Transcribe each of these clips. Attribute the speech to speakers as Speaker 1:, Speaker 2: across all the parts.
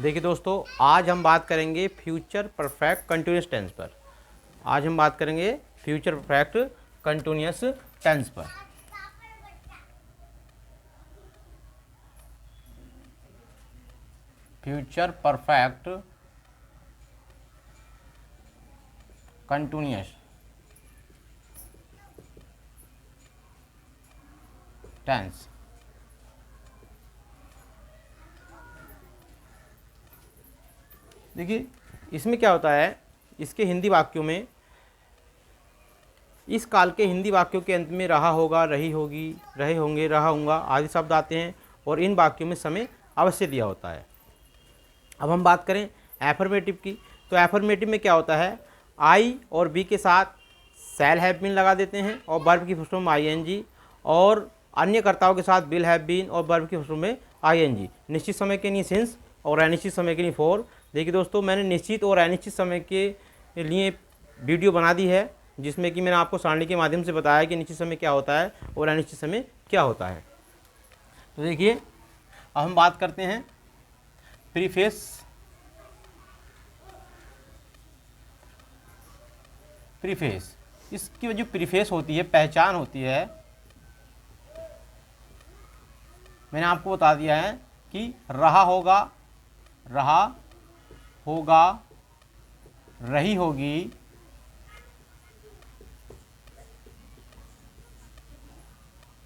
Speaker 1: देखिए दोस्तों, आज हम बात करेंगे फ्यूचर परफेक्ट कंटिन्यूअस टेंस पर। आज हम बात करेंगे फ्यूचर परफेक्ट कंटिन्यूअस टेंस पर। Future perfect continuous tense. देखिए इसमें क्या होता है, इसके हिंदी वाक्यों में, इस काल के हिंदी वाक्यों के अंत में रहा होगा, रही होगी, रहे होंगे, रहा होगा आदि शब्द आते हैं और इन वाक्यों में समय अवश्य दिया होता है। अब हम बात करें एफर्मेटिव की, तो एफर्मेटिव में क्या होता है, आई और बी के साथ शैल हैव बीन लगा देते हैं और वर्ब की फर्स्ट फॉर्म आईएनजी, और अन्य कर्ताओं के साथ विल हैव बीन और वर्ब की फर्स्ट फॉर्म में आईएनजी। निश्चित समय के लिए सिंस और अनिश्चित समय के लिए फॉर। देखिए दोस्तों, मैंने निश्चित और अनिश्चित समय के लिए वीडियो बना दी है, जिसमें कि मैंने आपको सारणी के माध्यम से बताया कि निश्चित समय क्या होता है और अनिश्चित समय क्या होता है। तो देखिए अब हम बात करते हैं प्रीफेस। प्रीफेस, इसकी जो प्रीफेस होती है, पहचान होती है, मैंने आपको बता दिया है कि रहा होगा, रहा होगा, रही होगी,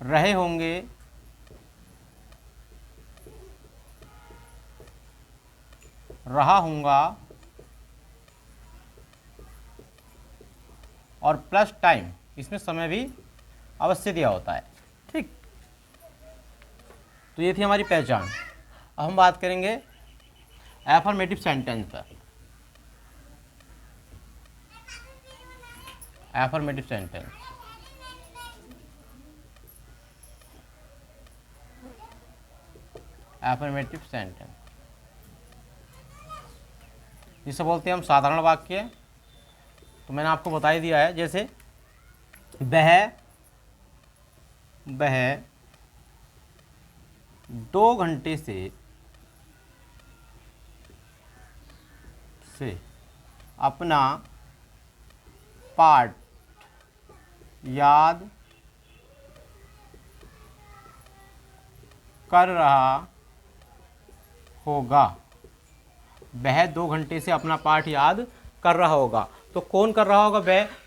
Speaker 1: रहे होंगे, रहा होगा और प्लस टाइम, इसमें समय भी अवश्य दिया होता है। ठीक, तो ये थी हमारी पहचान। अब हम बात करेंगे एफर्मेटिव सेंटेंस पर। एफर्मेटिव सेंटेंस, एफर्मेटिव सेंटेंस जिसे बोलते हैं हम साधारण वाक्य। तो मैंने आपको बता ही दिया है, जैसे वह 2 घंटे से अपना पाठ याद कर रहा होगा। वह 2 घंटे से अपना पाठ याद कर रहा होगा। तो कौन कर रहा होगा?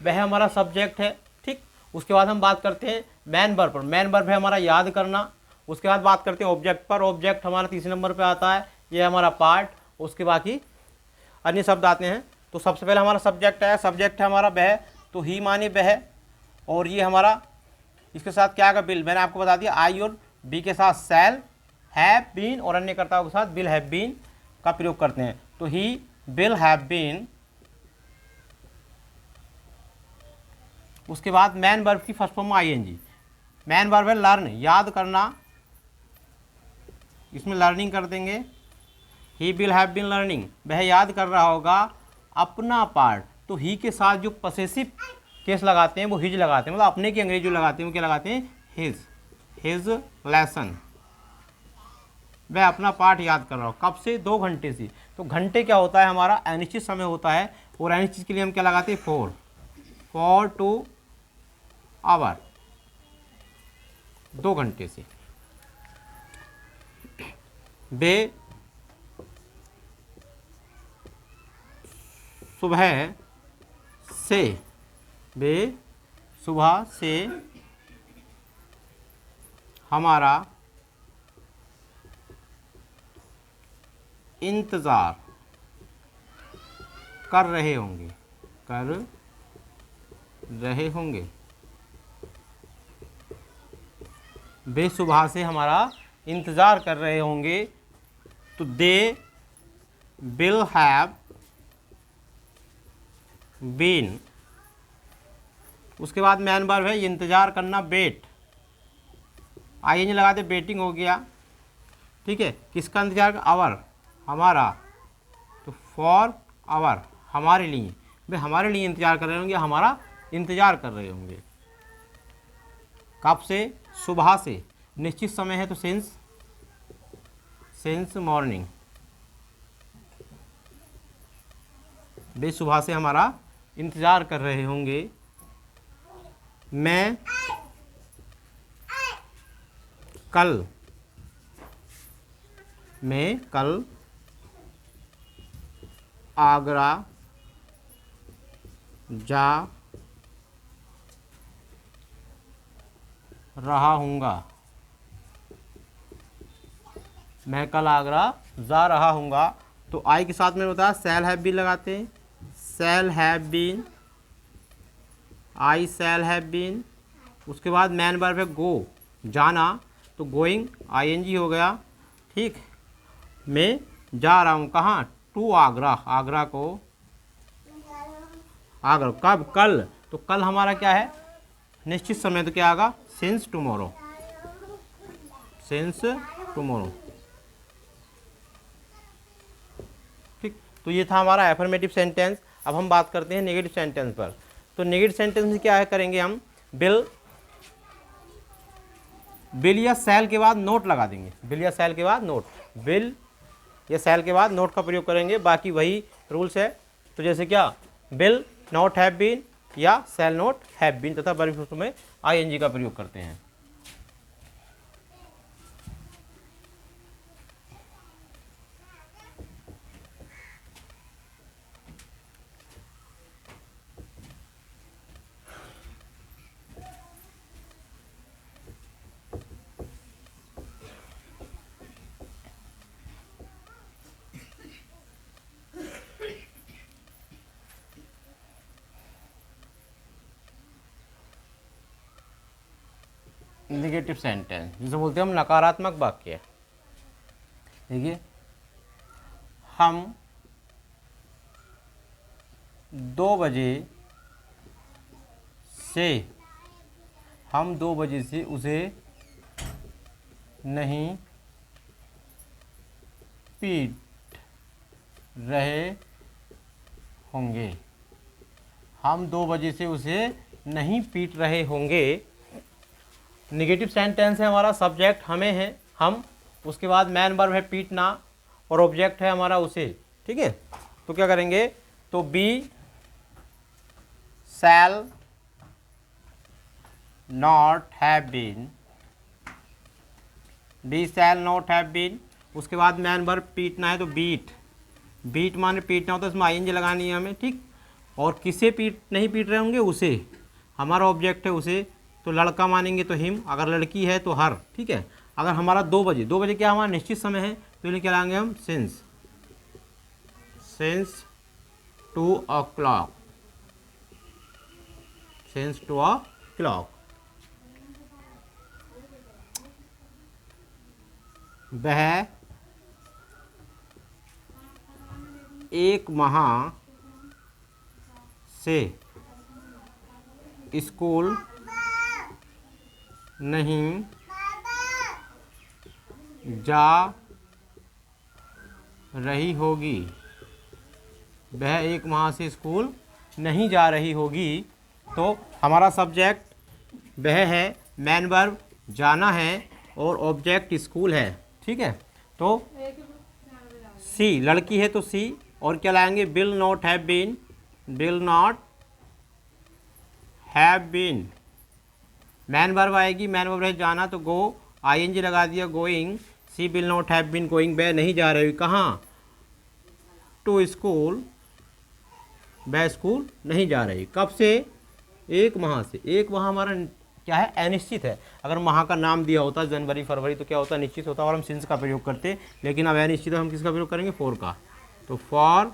Speaker 1: वह हमारा सब्जेक्ट है। ठीक, उसके बाद हम बात करते हैं मैन वर्ब पर। मैन वर्ब है हमारा याद करना। उसके बाद बात करते हैं ऑब्जेक्ट पर। ऑब्जेक्ट हमारा तीसरे नंबर पे आता है, ये हमारा पार्ट। उसके बाकी अन्य शब्द आते हैं। तो सबसे पहले हमारा सब्जेक्ट है, सब्जेक्ट है हमारा वह, तो ही माने वह, और ये हमारा इसके साथ क्या का बिल, मैंने आपको बता दिया आई और बी के साथ शैल हैव बीन और अन्य कर्ताओं के साथ विल हैव बीन का प्रयोग करते हैं। तो ही विल हैव बीन। उसके बाद मैन वर्ब की first form ING. Main verb है लर्न, याद करना, इसमें लर्निंग कर देंगे। He will have been learning, वह याद कर रहा होगा अपना पार्ट। तो ही के साथ जो पसेसिव केस लगाते हैं वो हिज लगाते हैं, मतलब अपने की अंग्रेजी जो लगाते हैं वो क्या लगाते हैं, हिज लेसन। वह अपना पाठ याद कर रहा हो, कब से? 2 घंटे से। तो घंटे क्या होता है हमारा? अनिश्चित समय होता है, और अनिश्चित के लिए हम क्या लगाते हैं? फॉर 2 आवर, 2 घंटे से। वे सुबह से हमारा इंतज़ार कर रहे होंगे, वे सुबह से हमारा इंतज़ार कर रहे होंगे। तो दे विल हैव बीन। उसके बाद मैन वर्ब है इंतज़ार करना, वेट, आईएनजी लगा दे, वेटिंग हो गया। ठीक है, किसका इंतजार? आवर, हमारा। तो फॉर आवर, हमारे लिए, वे हमारे लिए इंतजार कर रहे होंगे, हमारा इंतजार कर रहे होंगे। कब से? सुबह से। निश्चित समय है तो सिंस मॉर्निंग। वे सुबह से हमारा इंतज़ार कर रहे होंगे। मैं कल आगरा जा रहा हूँगा। मैं कल आगरा जा रहा हूँगा। तो आई के साथ में बताया शैल हैव बीन लगाते हैं। Shall have been, I shall have been. उसके बाद मैन वर्ब है गो, जाना, तो गोइंग आईएनजी हो गया। ठीक, मैं जा रहा हूँ कहाँ, टू आगरा, आगरा को, आगरा कब, कल। तो कल हमारा क्या है, निश्चित समय, तो क्या आएगा, सिंस टुमारो, सिंस टुमारो। ठीक, तो ये था हमारा एफर्मेटिव सेंटेंस। अब हम बात करते हैं नेगेटिव सेंटेंस पर। तो नेगेटिव सेंटेंस में क्या है करेंगे हम, बिल या सेल के बाद नोट लगा देंगे। बिल या सेल के बाद नोट, बिल या सेल के बाद नोट का प्रयोग करेंगे। बाकी वही रूल्स है। तो जैसे क्या, बिल नॉट हैव बीन या सेल नॉट हैव बीन, तथा वर्ब में आईएनजी का प्रयोग करते हैं। नेगेटिव सेंटेंस जिसे बोलते हैं हम नकारात्मक वाक्य। देखिए, हम 2 बजे से उसे नहीं पीट रहे होंगे। हम 2 बजे से उसे नहीं पीट रहे होंगे। नेगेटिव सेंटेंस है हमारा, सब्जेक्ट हमें है, हम, उसके बाद मैन वर्ब है पीटना, और ऑब्जेक्ट है हमारा उसे। ठीक है, तो क्या करेंगे, तो we shall not have been, we shall not have been. उसके बाद मैन वर्ब पीटना है, तो बीट, बीट माने पीटना होता है, इसमें आईएनजी लगानी है हमें। ठीक, और किसे नहीं पीट रहे होंगे, उसे, हमारा ऑब्जेक्ट है उसे, तो लड़का मानेंगे तो हिम, अगर लड़की है तो हर। ठीक है, अगर हमारा 2 बजे क्या हमारा निश्चित समय है, तो इन्हें क्या लाएंगे हम, सिंस 2 o'clock, सिंस 2 o'clock। वह 1 माह से स्कूल नहीं जा रही होगी। वह 1 माह से स्कूल नहीं जा रही होगी। तो हमारा सब्जेक्ट वह है, मैन वर्ब जाना है, और ऑब्जेक्ट स्कूल है। ठीक है, तो सी लड़की है तो सी, और क्या लाएंगे, will not have been, will not have been. Main verb आएगी, मैन वर्ब है जाना, तो गो, आईएनजी लगा दिया, going. She will not have been going, वह नहीं जा रही कहाँ, टू स्कूल, वह स्कूल नहीं जा रही। कब से, 1 माह से। 1 माह हमारा क्या है, अनिश्चित है। अगर माह का नाम दिया होता जनवरी फरवरी तो क्या होता, निश्चित होता, और हम सिंस का प्रयोग करते। लेकिन अब अनिश्चित है, हम किसका प्रयोग करेंगे, फॉर का। तो फॉर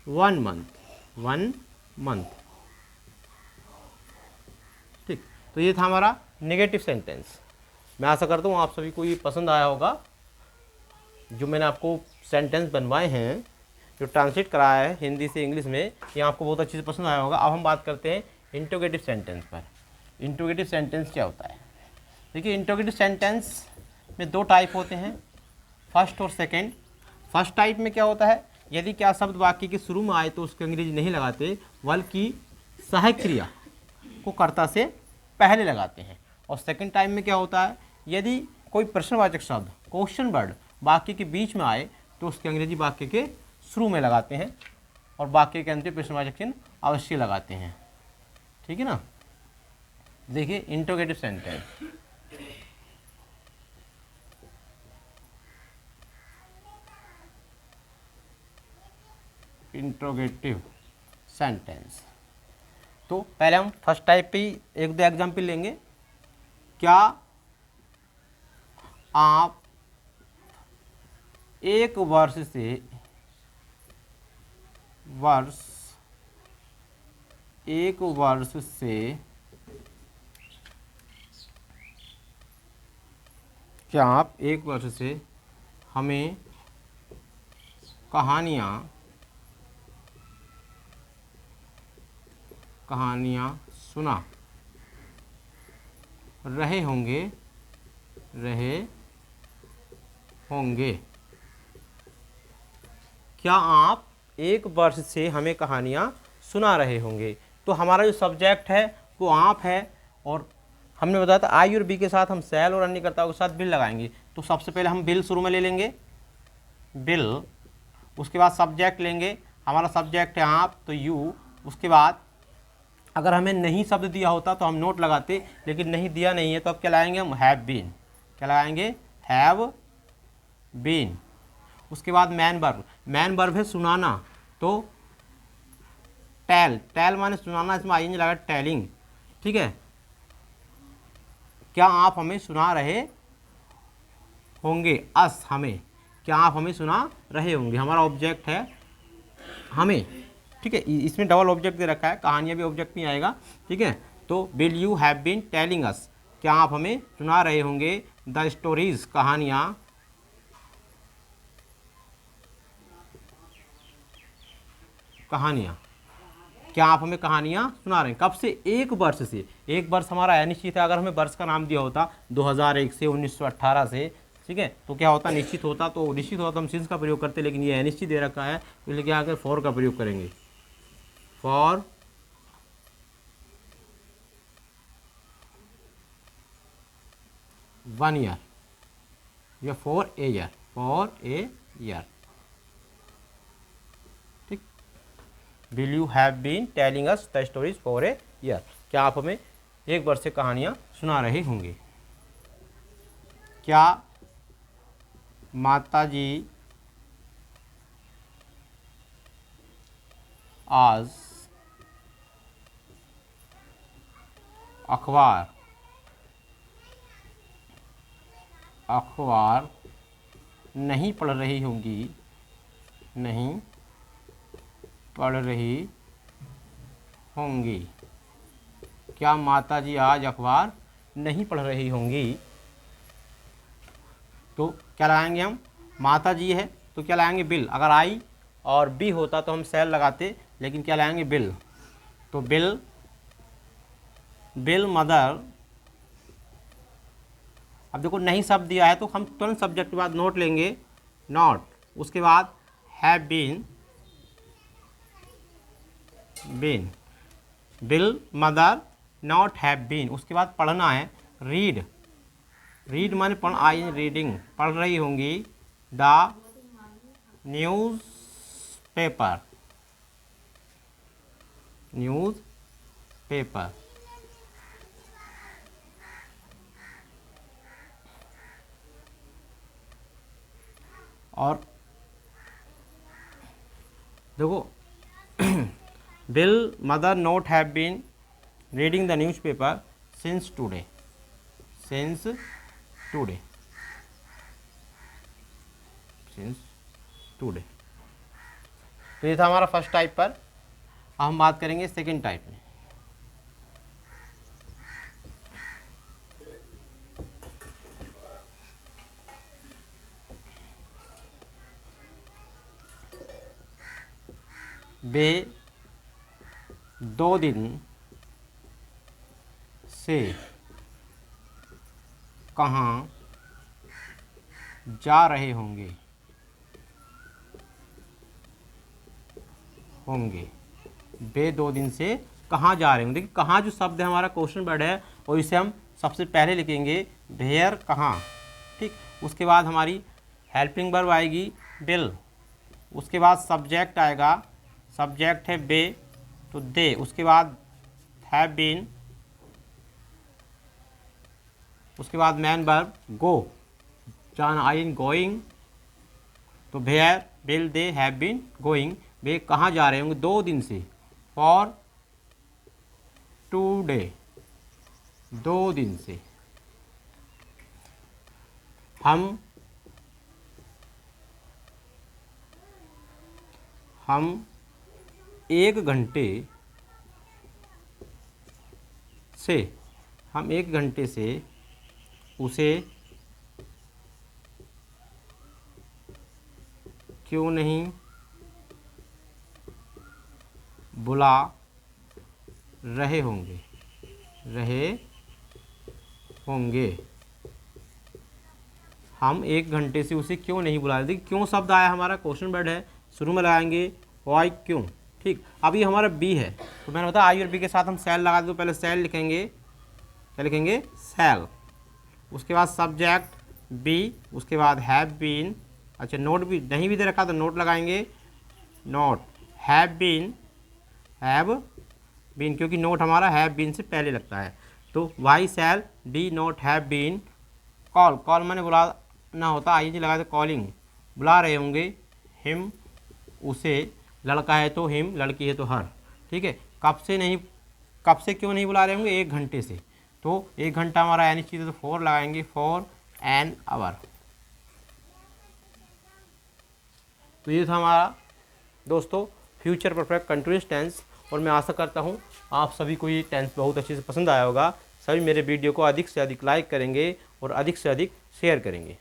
Speaker 1: 1 मंथ। ठीक, तो ये था हमारा नेगेटिव सेंटेंस। मैं आशा करता हूँ आप सभी को ये पसंद आया होगा। जो मैंने आपको सेंटेंस बनवाए हैं, जो ट्रांसलेट कराया है हिंदी से इंग्लिश में, ये आपको बहुत अच्छे से पसंद आया होगा। अब हम बात करते हैं इंट्रोगेटिव सेंटेंस पर। इंट्रोगेटिव सेंटेंस क्या होता है, देखिए, इंट्रोगेटिव सेंटेंस में 2 टाइप होते हैं, फर्स्ट और सेकेंड। फर्स्ट टाइप में क्या होता है, यदि क्या शब्द वाक्य के शुरू में आए तो उसके अंग्रेजी नहीं लगाते, बल्कि सहायक क्रिया को कर्ता से पहले लगाते हैं। और सेकंड टाइम में क्या होता है, यदि कोई प्रश्नवाचक शब्द, क्वेश्चन वर्ड वाक्य के बीच में आए तो उसके अंग्रेजी वाक्य के शुरू में लगाते हैं। और बाकी के अंत में प्रश्नवाचक चिन्ह अवश्य लगाते हैं। ठीक है ना। देखिए इंट्रोगेटिव सेंटेंस, इंट्रोगेटिव सेंटेंस। तो पहले हम फर्स्ट टाइप पे ही एक दो एग्जाम्पल लेंगे। क्या आप एक वर्ष से क्या आप एक वर्ष से हमें कहानियाँ सुना रहे होंगे क्या आप एक वर्ष से हमें कहानियाँ सुना रहे होंगे। तो हमारा जो सब्जेक्ट है वो आप है, और हमने बताया था आई और बी के साथ हम सेल और अन्य कर्ताओं के साथ बिल लगाएंगे। तो सबसे पहले हम बिल शुरू में ले लेंगे, बिल। उसके बाद सब्जेक्ट लेंगे, हमारा सब्जेक्ट है आप, तो यू। उसके बाद अगर हमें नहीं शब्द दिया होता तो हम नोट लगाते, लेकिन नहीं दिया नहीं है तो अब क्या लगाएंगे हम, हैव बीन। क्या लगाएंगे, हैव बीन। उसके बाद मैन वर्ब है सुनाना, तो टेल माने सुनाना, इसमें आई लगा टेलिंग। ठीक है। क्या आप हमें सुना रहे होंगे, अस हमें, क्या आप हमें सुना रहे होंगे, हमारा ऑब्जेक्ट है हमें। ठीक है, इसमें डबल ऑब्जेक्ट दे रखा है, कहानियाँ भी ऑब्जेक्ट में आएगा। ठीक है। तो will you have been telling us, क्या आप हमें सुना रहे होंगे द स्टोरीज, कहानियाँ, क्या आप हमें कहानियाँ सुना रहे हैं। कब से, एक वर्ष से। एक वर्ष हमारा अनिश्चित है, अगर हमें वर्ष का नाम दिया होता 2001 से 1918 से, ठीक है, तो क्या होता, निश्चित होता। तो निश्चित होता हम सिंस का प्रयोग करते, लेकिन ये अनिश्चित दे रखा है, इसलिए क्या आकर फॉर का प्रयोग करेंगे, फॉर 1 ईयर या फॉर ए ईयर। ठीक। Will you have been telling us the stories for a year, क्या आप हमें एक वर्ष से कहानियाँ सुना रहे होंगे। क्या माताजी आज अखबार नहीं पढ़ रही होंगी, क्या माताजी आज अखबार नहीं पढ़ रही होंगी। तो क्या लगाएंगे हम, माताजी है तो क्या लगाएंगे, बिल। अगर आई और बी होता तो हम सेल लगाते, लेकिन क्या लगाएंगे, बिल। तो बिल मदर। अब देखो नहीं शब्द दिया है तो हम तुरंत सब्जेक्ट के बाद नोट लेंगे, नॉट। उसके बाद have been, will mother not have been. उसके बाद पढ़ना है, रीड माने पढ़, आई रीडिंग, पढ़ रही होंगी द न्यूज़ पेपर। और देखो will mother not have been reading the newspaper since today. तो ये था हमारा फर्स्ट टाइप पर। अब हम बात करेंगे सेकंड टाइप में। वे 2 दिन से कहाँ जा रहे होंगे। वे 2 दिन से कहाँ जा रहे होंगे। देखिए कहाँ जो शब्द है हमारा क्वेश्चन वर्ड है, और इसे हम सबसे पहले लिखेंगे वेयर, कहाँ। ठीक। उसके बाद हमारी हेल्पिंग वर्ब आएगी विल। उसके बाद सब्जेक्ट आएगा सब्जेक्ट है बे तो दे, उसके बाद हैव बीन, उसके बाद मैन वर्ब गो, जाना आई इन गोइंग, तो where will they have been going, वे कहाँ जा रहे होंगे 2 दिन से, फॉर 2 डे, 2 दिन से। हम 1 घंटे से, हम 1 घंटे से उसे क्यों नहीं बुला रहे होंगे, हम 1 घंटे से उसे क्यों नहीं बुला रहे। देखिए क्यों शब्द आया, हमारा क्वेश्चन वर्ड है, शुरू में लगाएंगे वाई क्यों, ठीक। अब ये हमारा बी है, तो मैंने बताया आई और बी के साथ हम सेल लगा दो, पहले सेल लिखेंगे, क्या लिखेंगे सेल, उसके बाद सब्जेक्ट बी, उसके बाद हैव बीन, अच्छा नोट भी नहीं भी दे रखा तो नोट लगाएंगे, नोट हैव बीन क्योंकि नोट हमारा हैव बीन से पहले लगता है, तो why shall we not have been call, call मैंने बुलाना होता, आई जी लगा दो कॉलिंग, बुला रहे होंगे हिम उसे, लड़का है तो हिम, लड़की है तो हर, ठीक है। कब से क्यों नहीं बुला रहे होंगे 1 घंटे से, तो 1 घंटा हमारा यानी चीज़ तो 4 लगाएंगे, फॉर एन आवर। तो ये था हमारा दोस्तों फ्यूचर परफेक्ट कंटिन्यूअस टेंस, और मैं आशा करता हूँ आप सभी को ये टेंस बहुत अच्छे से पसंद आया होगा। सभी मेरे वीडियो को अधिक से अधिक लाइक करेंगे और अधिक से अधिक शेयर करेंगे।